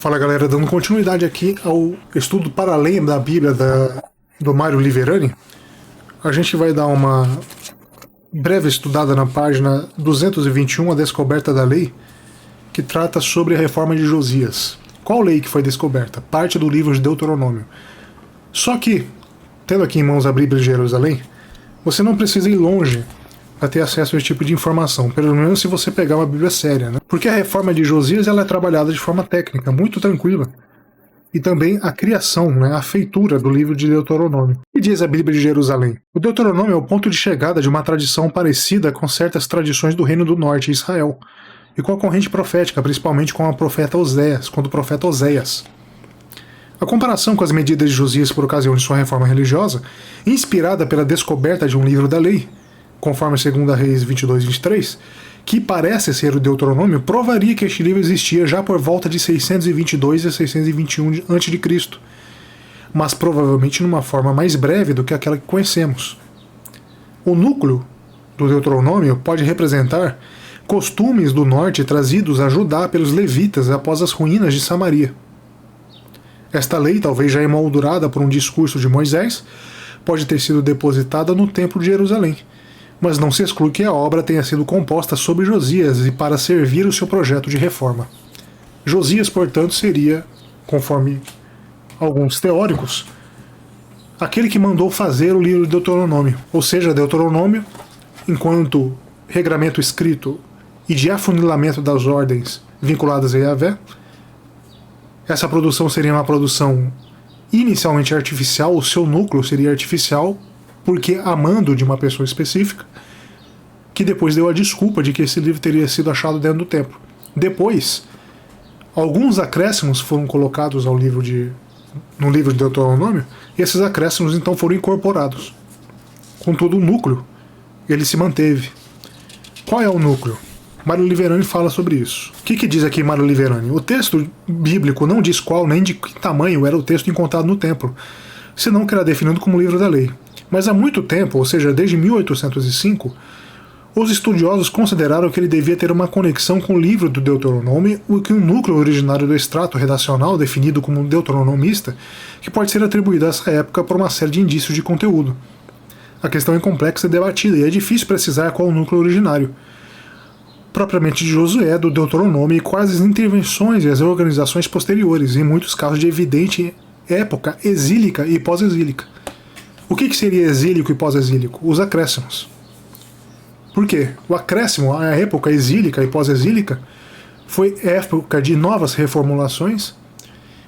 Fala galera, dando continuidade aqui ao estudo para além da Bíblia do Mário Liverani, a gente vai dar uma breve estudada na página 221, a descoberta da lei, que trata sobre a reforma de Josias. Qual lei que foi descoberta? Parte do livro de Deuteronômio. Só que, tendo aqui em mãos a Bíblia de Jerusalém, você não precisa ir longe para ter acesso a esse tipo de informação, pelo menos se você pegar uma Bíblia séria, né? Porque a reforma de Josias ela é trabalhada de forma técnica, muito tranquila. E também a criação, né, a feitura do livro de Deuteronômio. O que diz a Bíblia de Jerusalém? O Deuteronômio é o ponto de chegada de uma tradição parecida com certas tradições do Reino do Norte, Israel, e com a corrente profética, principalmente com o profeta Oséias. A comparação com as medidas de Josias por ocasião de sua reforma religiosa, inspirada pela descoberta de um livro da lei, conforme 2 Reis 22 e 23, que parece ser o Deuteronômio, provaria que este livro existia já por volta de 622 a 621 a.C., mas provavelmente numa forma mais breve do que aquela que conhecemos. O núcleo do Deuteronômio pode representar costumes do norte trazidos a Judá pelos levitas após as ruínas de Samaria. Esta lei, talvez já emoldurada por um discurso de Moisés, pode ter sido depositada no Templo de Jerusalém, mas não se exclui que a obra tenha sido composta sob Josias e para servir o seu projeto de reforma. Josias, portanto, seria, conforme alguns teóricos, aquele que mandou fazer o livro de Deuteronômio, ou seja, Deuteronômio, enquanto regramento escrito e de afunilamento das ordens vinculadas a Yahvé. Essa produção seria uma produção inicialmente artificial, o seu núcleo seria artificial, porque a mando de uma pessoa específica, que depois deu a desculpa de que esse livro teria sido achado dentro do templo. Depois, alguns acréscimos foram colocados no livro de Deuteronômio, e esses acréscimos então foram incorporados. Contudo, o núcleo, ele se manteve. Qual é o núcleo? Mário Liverani fala sobre isso. O que diz aqui Mário Liverani? O texto bíblico não diz qual nem de que tamanho era o texto encontrado no templo, senão que era definido como livro da lei. Mas há muito tempo, ou seja, desde 1805, os estudiosos consideraram que ele devia ter uma conexão com o livro do Deuteronômio e que o núcleo originário do extrato redacional, definido como deuteronomista, que pode ser atribuído a essa época por uma série de indícios de conteúdo. A questão é complexa e debatida, e é difícil precisar qual o núcleo originário, propriamente de Josué, do Deuteronômio, e quais as intervenções e as organizações posteriores, em muitos casos de evidente época exílica e pós-exílica. O que seria exílico e pós-exílico? Os acréscimos. Por quê? O acréscimo, a época exílica e pós-exílica, foi época de novas reformulações,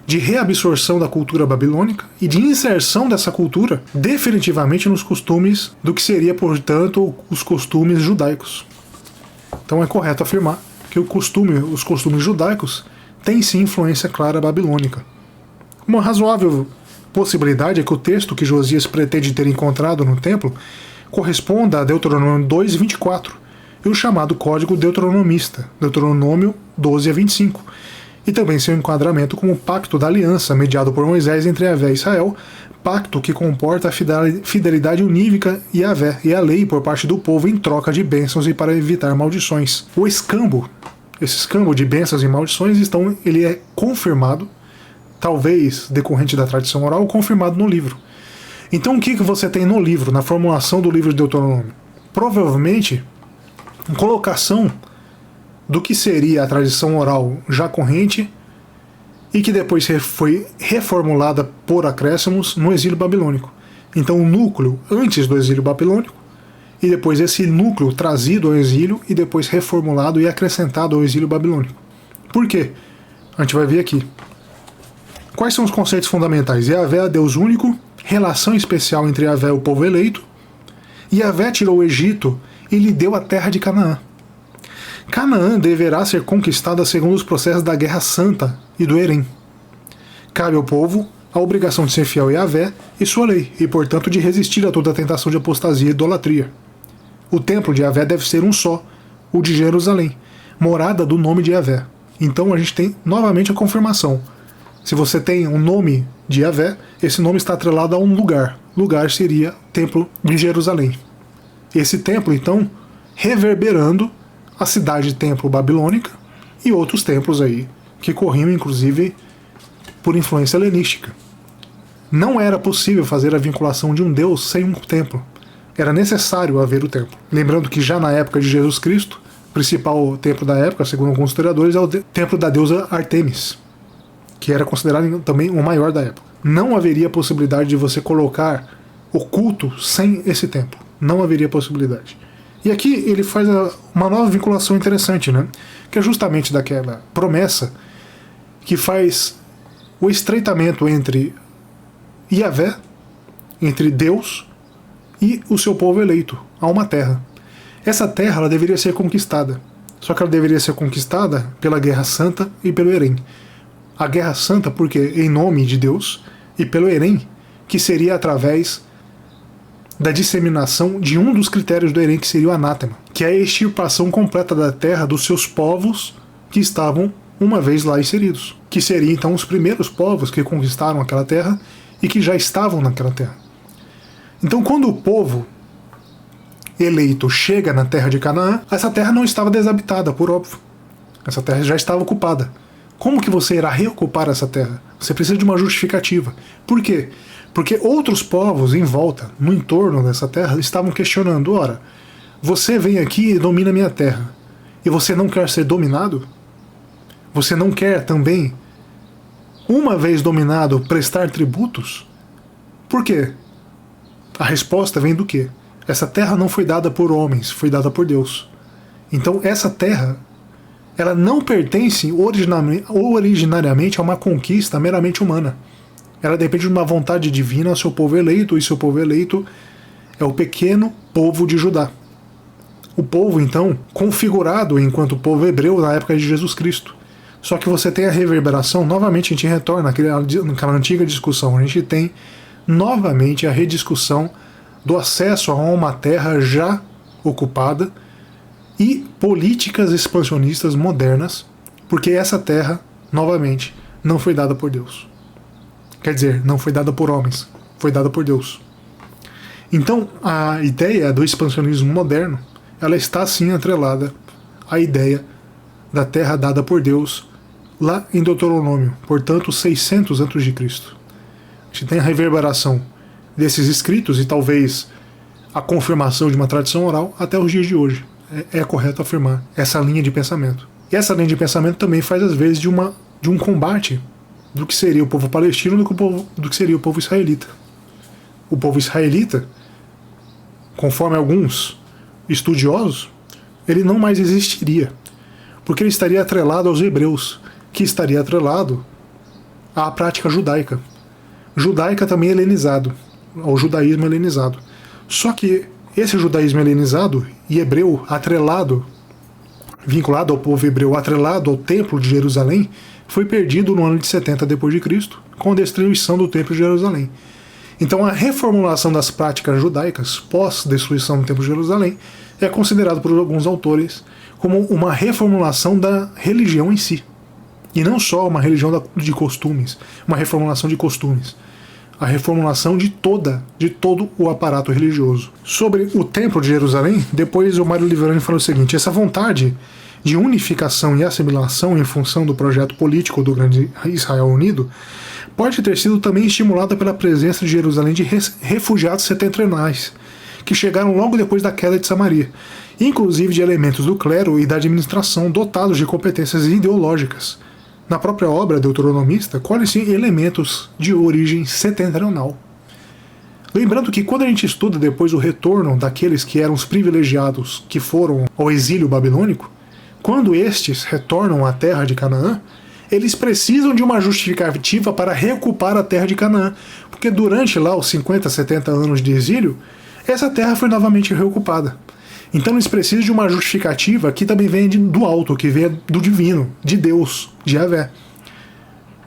de reabsorção da cultura babilônica e de inserção dessa cultura definitivamente nos costumes do que seria, portanto, os costumes judaicos. Então é correto afirmar que os costumes judaicos têm sim influência clara babilônica. Uma razoável possibilidade é que o texto que Josias pretende ter encontrado no templo corresponda a Deuteronômio 2:24 e o chamado Código Deuteronomista, Deuteronômio 12:25, e também seu enquadramento como o Pacto da Aliança, mediado por Moisés entre Yahvé e Israel, pacto que comporta a fidelidade unívoca e Yahvé e a lei por parte do povo em troca de bênçãos e para evitar maldições. Esse escambo de bênçãos e maldições, ele é confirmado, talvez decorrente da tradição oral, confirmado no livro. Então o que você tem no livro, na formulação do livro de Deuteronômio? Provavelmente, uma colocação do que seria a tradição oral já corrente e que depois foi reformulada por acréscimos no exílio babilônico. Então o núcleo antes do exílio babilônico, e depois esse núcleo trazido ao exílio e depois reformulado e acrescentado ao exílio babilônico. Por quê? A gente vai ver aqui. Quais são os conceitos fundamentais? Yahvé é Deus único, relação especial entre Yahvé e o povo eleito. Yahvé tirou o Egito e lhe deu a terra de Canaã. Canaã deverá ser conquistada segundo os processos da Guerra Santa e do Herém. Cabe ao povo a obrigação de ser fiel a Yahvé e sua lei, e portanto de resistir a toda a tentação de apostasia e idolatria. O templo de Yahvé deve ser um só, o de Jerusalém, morada do nome de Yahvé. Então a gente tem novamente a confirmação. Se você tem um nome de Yahvé, esse nome está atrelado a um lugar. Lugar seria o Templo de Jerusalém. Esse templo, então, reverberando a cidade-templo babilônica e outros templos aí que corriam inclusive por influência helenística. Não era possível fazer a vinculação de um Deus sem um templo. Era necessário haver o templo. Lembrando que já na época de Jesus Cristo, o principal templo da época, segundo alguns historiadores, é o templo da deusa Artemis, que era considerado também o maior da época. Não haveria possibilidade de você colocar o culto sem esse templo. Não haveria possibilidade. E aqui ele faz uma nova vinculação interessante, né? Que é justamente daquela promessa que faz o estreitamento entre Yahvé, entre Deus e o seu povo eleito, a uma terra. Essa terra ela deveria ser conquistada, só que ela deveria ser conquistada pela Guerra Santa e pelo Herém. A Guerra Santa porque em nome de Deus, e pelo Herém, que seria através da disseminação de um dos critérios do Herém, que seria o anátema, que é a extirpação completa da terra dos seus povos que estavam uma vez lá inseridos, que seriam então os primeiros povos que conquistaram aquela terra e que já estavam naquela terra. Então quando o povo eleito chega na terra de Canaã, essa terra não estava desabitada, por óbvio. Essa terra já estava ocupada. Como que você irá reocupar essa terra? Você precisa de uma justificativa. Por quê? Porque outros povos em volta, no entorno dessa terra, estavam questionando, ora, você vem aqui e domina minha terra, e você não quer ser dominado? Você não quer também, uma vez dominado, prestar tributos? Por quê? A resposta vem do quê? Essa terra não foi dada por homens, foi dada por Deus. Então essa terra, ela não pertence originariamente a uma conquista meramente humana. Ela depende de uma vontade divina ao seu povo eleito, e seu povo eleito é o pequeno povo de Judá. O povo, então, configurado enquanto povo hebreu na época de Jesus Cristo. Só que você tem a reverberação, novamente a gente retorna naquela antiga discussão, a gente tem novamente a rediscussão do acesso a uma terra já ocupada e políticas expansionistas modernas, porque essa terra, novamente, não foi dada por Deus. Quer dizer, não foi dada por homens, foi dada por Deus. Então, a ideia do expansionismo moderno, ela está sim atrelada à ideia da terra dada por Deus lá em Deuteronômio, portanto 600 a.C. A gente tem a reverberação desses escritos e talvez a confirmação de uma tradição oral até os dias de hoje. É correto afirmar essa linha de pensamento. E essa linha de pensamento também faz às vezes de um combate do que seria o povo palestino do que seria o povo israelita. O povo israelita, conforme alguns estudiosos, ele não mais existiria, porque ele estaria atrelado aos hebreus, que estaria atrelado à prática judaica. Judaica também helenizado, ao judaísmo helenizado. Só que esse judaísmo helenizado e hebreu atrelado, vinculado ao povo hebreu, atrelado ao templo de Jerusalém, foi perdido no ano de 70 d.C., com a destruição do templo de Jerusalém. Então a reformulação das práticas judaicas pós-destruição do templo de Jerusalém é considerado por alguns autores como uma reformulação da religião em si. E não só uma religião de costumes, uma reformulação de costumes. A reformulação de todo o aparato religioso. Sobre o Templo de Jerusalém, depois o Mário Liverani falou o seguinte: essa vontade de unificação e assimilação em função do projeto político do grande Israel unido pode ter sido também estimulada pela presença de Jerusalém de refugiados setentrionais, que chegaram logo depois da queda de Samaria, inclusive de elementos do clero e da administração dotados de competências ideológicas. Na própria obra deuteronomista, colhem-se elementos de origem setentrional. Lembrando que quando a gente estuda depois o retorno daqueles que eram os privilegiados que foram ao exílio babilônico, quando estes retornam à terra de Canaã, eles precisam de uma justificativa para reocupar a terra de Canaã, porque durante lá os 50, 70 anos de exílio, essa terra foi novamente reocupada. Então eles precisam de uma justificativa que também vem do alto, que vem do divino, de Deus, de Yahvé,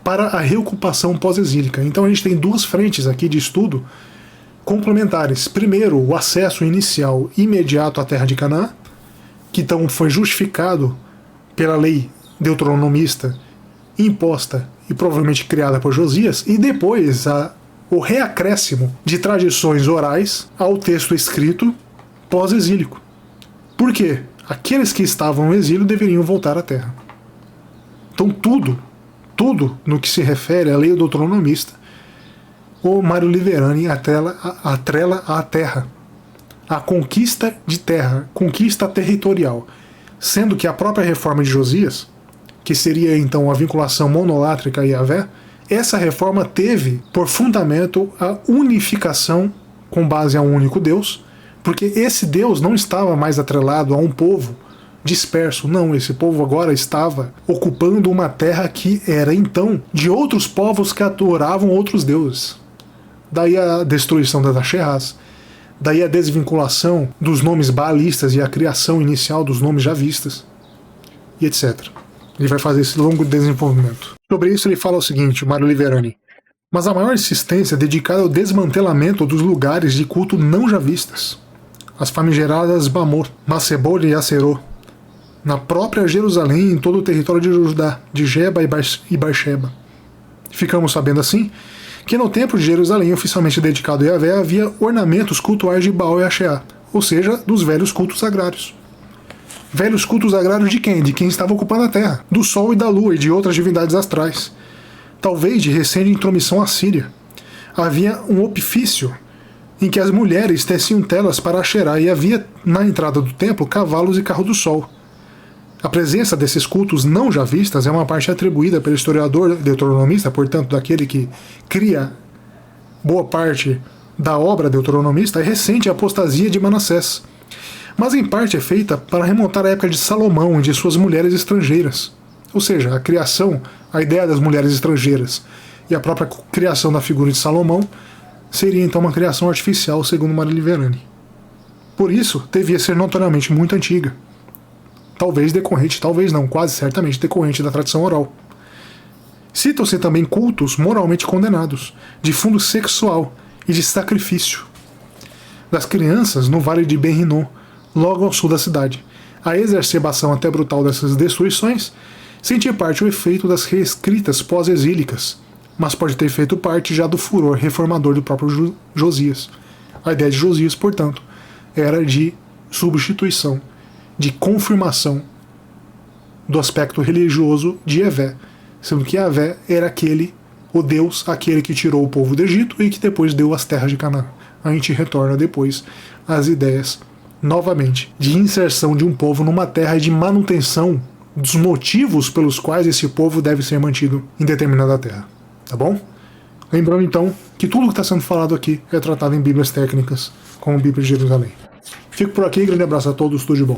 para a reocupação pós-exílica. Então a gente tem duas frentes aqui de estudo complementares. Primeiro, o acesso inicial imediato à terra de Canaã, que então foi justificado pela lei deuteronomista imposta e provavelmente criada por Josias, e depois o reacréscimo de tradições orais ao texto escrito pós-exílico. Por quê? Aqueles que estavam no exílio deveriam voltar à terra. Então tudo no que se refere à lei deuteronomista, o Mário Liverani atrela à terra, a conquista de terra, conquista territorial, sendo que a própria reforma de Josias, que seria então a vinculação monolátrica a Yahvé, essa reforma teve por fundamento a unificação com base a um único Deus, porque esse Deus não estava mais atrelado a um povo disperso, não, esse povo agora estava ocupando uma terra que era então de outros povos que adoravam outros deuses. Daí a destruição das Asherás, daí a desvinculação dos nomes baalistas e a criação inicial dos nomes javistas, e etc. Ele vai fazer esse longo desenvolvimento. Sobre isso ele fala o seguinte, o Mário Liverani: mas a maior insistência é dedicada ao desmantelamento dos lugares de culto não javistas, as famigeradas Bamor, Macebol e Acerô, na própria Jerusalém e em todo o território de Judá, de Geba e Barsheba. Ficamos sabendo assim que no templo de Jerusalém, oficialmente dedicado a Yahvé, havia ornamentos cultuais de Baal e Asherá, ou seja, dos velhos cultos agrários. Velhos cultos agrários de quem? De quem estava ocupando a terra, do sol e da lua e de outras divindades astrais. Talvez de recente intromissão assíria. Havia um opifício em que as mulheres teciam telas para Asherá e havia na entrada do templo cavalos e carro do sol. A presença desses cultos não javistas é uma parte atribuída pelo historiador deuteronomista, portanto, daquele que cria boa parte da obra deuteronomista, é recente a apostasia de Manassés. Mas em parte é feita para remontar à época de Salomão e de suas mulheres estrangeiras. Ou seja, a criação, a ideia das mulheres estrangeiras e a própria criação da figura de Salomão seria então uma criação artificial, segundo Mário Liverani. Por isso, devia ser notoriamente muito antiga. Talvez decorrente, talvez não, quase certamente decorrente da tradição oral. Citam-se também cultos moralmente condenados, de fundo sexual e de sacrifício, das crianças no vale de Ben Hinnom, logo ao sul da cidade. A exacerbação até brutal dessas destruições sentia parte o efeito das reescritas pós-exílicas, mas pode ter feito parte já do furor reformador do próprio Josias. A ideia de Josias, portanto, era de substituição, de confirmação do aspecto religioso de Yahvé, sendo que Yahvé era o Deus, aquele que tirou o povo do Egito e que depois deu as terras de Canaã. A gente retorna depois às ideias, novamente, de inserção de um povo numa terra e de manutenção dos motivos pelos quais esse povo deve ser mantido em determinada terra. Tá bom? Lembrando então que tudo que está sendo falado aqui é tratado em Bíblias técnicas, como a Bíblia de Jerusalém. Fico por aqui, grande abraço a todos, tudo de bom.